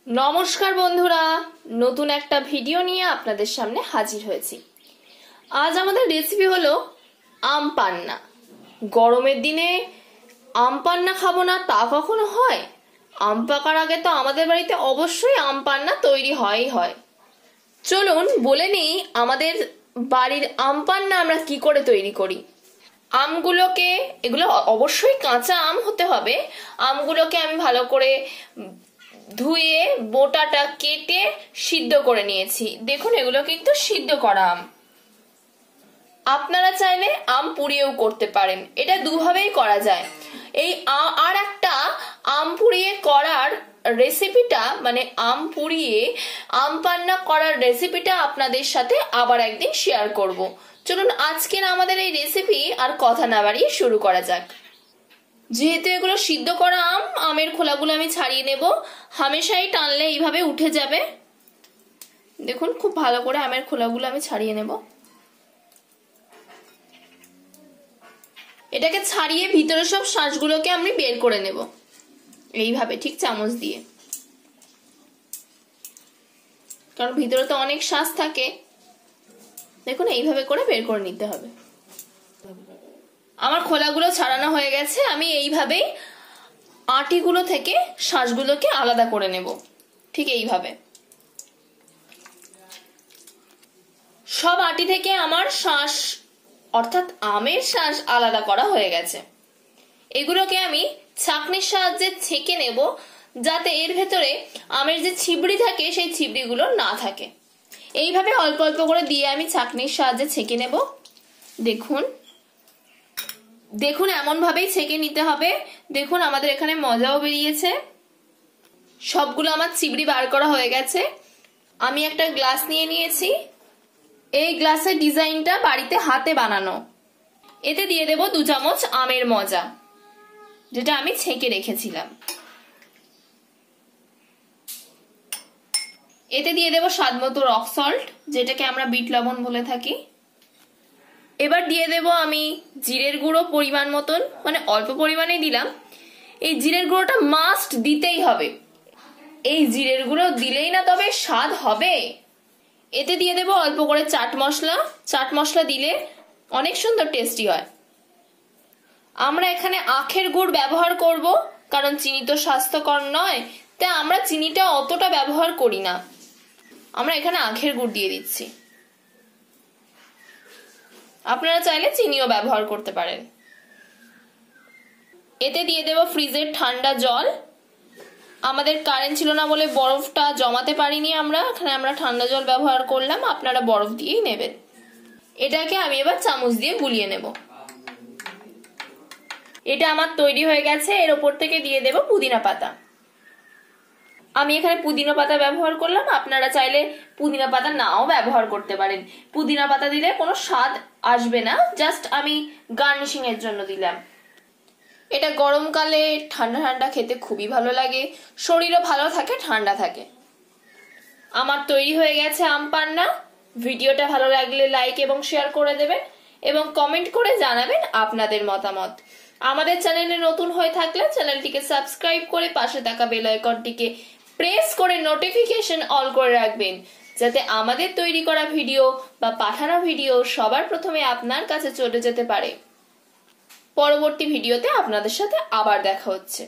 নমস্কার বন্ধুরা, নতুন একটা ভিডিও নিয়ে আপনাদের সামনে হাজির হয়েছি। আজ আমাদের রেসিপি হলো আম পান্না। গরমের দিনে আম পান্না খাবো না তা কখনো হয়? আম পাকার আগে তো আমাদের বাড়িতে অবশ্যই আম পান্না তৈরি হয়। চলুন বলে নিই আমাদের বাড়ির আম পান্না আমরা কি করে তৈরি করি। আমগুলোকে, এগুলো অবশ্যই কাঁচা আম হতে হবে। আমগুলোকে আমি ভালো করে ধুয়ে বোটাটা কেটে সিদ্ধ করে নিয়েছি। দেখুন, এগুলো কিন্তু সিদ্ধ করা আম। আপনারা চাইলে আম পুড়িয়েও করতে পারেন, এটা দুভাবেই করা যায়। এই আর একটা আম পুড়িয়ে করার রেসিপিটা, মানে আম পুড়িয়ে আম পান্না করার রেসিপিটা আপনাদের সাথে আবার একদিন শেয়ার করব। চলুন আজকের আমাদের এই রেসিপি আর কথা না বাড়িয়ে শুরু করা যাক। যেহেতু এগুলো সিদ্ধ করা আম, আমের খোলাগুলো আমি ছাড়িয়ে নেব। হামেশাই টানলে এইভাবে উঠে যাবে। দেখুন, খুব ভালো করে আমের খোলাগুলো আমি ছাড়িয়ে নেব। এটাকে ছাড়িয়ে ভিতরে সব শাঁসগুলোকে আমি বের করে নেব এইভাবে, ঠিক চামচ দিয়ে, কারণ ভিতরে তো অনেক শাঁস থাকে। দেখুন, এইভাবে করে বের করে নিতে হবে। আমার খোলাগুলো ছাড়ানো হয়ে গেছে। আমি এইভাবেই আটিগুলো থেকে শাঁসগুলোকে আলাদা করে নেব, ঠিক এইভাবে। সব আটি থেকে আমার শাঁস, অর্থাৎ আমের শাঁস আলাদা করা হয়ে গেছে। এগুলোকে আমি ছাঁকনির সাহায্যে ছেঁকে নেব, যাতে এর ভেতরে আমের যে ছিবড়ি থাকে সেই ছিবড়িগুলো না থাকে। এইভাবে অল্প অল্প করে দিয়ে আমি ছাঁকনির সাহায্যে ছেঁকে নেব। দেখুন এমন ভাবেই ছেঁকে নিতে হবে। দেখুন আমাদের এখানে মজাও বেরিয়েছে। সবগুলো আমার চিবড়ি বার করা হয়ে গেছে। আমি একটা গ্লাস নিয়ে নিয়েছি। এই গ্লাসের ডিজাইনটা বাড়িতে হাতে বানানো। এতে দিয়ে দেব 2 চামচ আমের মজা, যেটা আমি ছেঁকে রেখেছিলাম। এতে দিয়ে দেব স্বাদ মতো রক সল্ট, যেটাকে আমরা বিট লবণ বলে থাকি। এবার দিয়ে দেব আমি জিরের গুঁড়ো পরিমাণ মতন, মানে অল্প পরিমাণেই দিলাম। এই জিরের গুঁড়োটা মাস্ট দিতেই হবে। এই জিরের গুঁড়ো দিলেই না তবে স্বাদ হবে। এতে দিয়ে দেব অল্প করে চাট মশলা। চাট মশলা দিলে অনেক সুন্দর টেস্টি হয়। আমরা এখানে আখের গুড় ব্যবহার করব, কারণ চিনি তো স্বাস্থ্যকর নয়, তাই আমরা চিনিটা অতটা ব্যবহার করি না। আমরা এখানে আখের গুড় দিয়ে দিচ্ছি। আপনারা চাইলে চিনিও ব্যবহার করতে পারেন। এতে দিয়ে দেব ফ্রিজের ঠান্ডা জল। আমাদের কারেন্ট ছিল না বলে বরফটা জমাতে পারিনি আমরা, এখানে আমরা ঠান্ডা জল ব্যবহার করলাম। আপনারা বরফ দিয়েই নেবেন। এটাকে আমি এবার চামচ দিয়ে গুলিয়ে নেব। এটা আমার তৈরি হয়ে গেছে। এর ওপর থেকে দিয়ে দেব পুদিনা পাতা। আমি এখানে পুদিনা পাতা ব্যবহার করলাম। আপনারা চাইলে পুদিনা পাতা নাও ব্যবহার করতে পারেন। পুদিনা পাতা দিলে কোনো স্বাদ আসবে না, জাস্ট আমি গার্নিশিং এর জন্য দিলাম। এটা গরমকালে ঠান্ডা ঠান্ডা খেতে খুবই ভালো লাগে, শরীরও ভালো থাকে, ঠান্ডা থাকে। আমার তৈরি হয়ে গেছে আম পান্না। ভিডিওটা ভালো লাগলে লাইক এবং শেয়ার করে দেবেন এবং কমেন্ট করে জানাবেন আপনাদের মতামত। আমাদের চ্যানেলে নতুন হয়ে থাকলে চ্যানেলটিকে সাবস্ক্রাইব করে পাশে থাকা বেল আইকনটিকে প্রেস করে নোটিফিকেশন অল করে রাখবেন, যাতে আমাদের তৈরি করা ভিডিও বা পাঠানো ভিডিও সবার প্রথমে আপনার কাছে চলে যেতে পারে। পরবর্তী ভিডিওতে আপনাদের সাথে আবার দেখা হচ্ছে।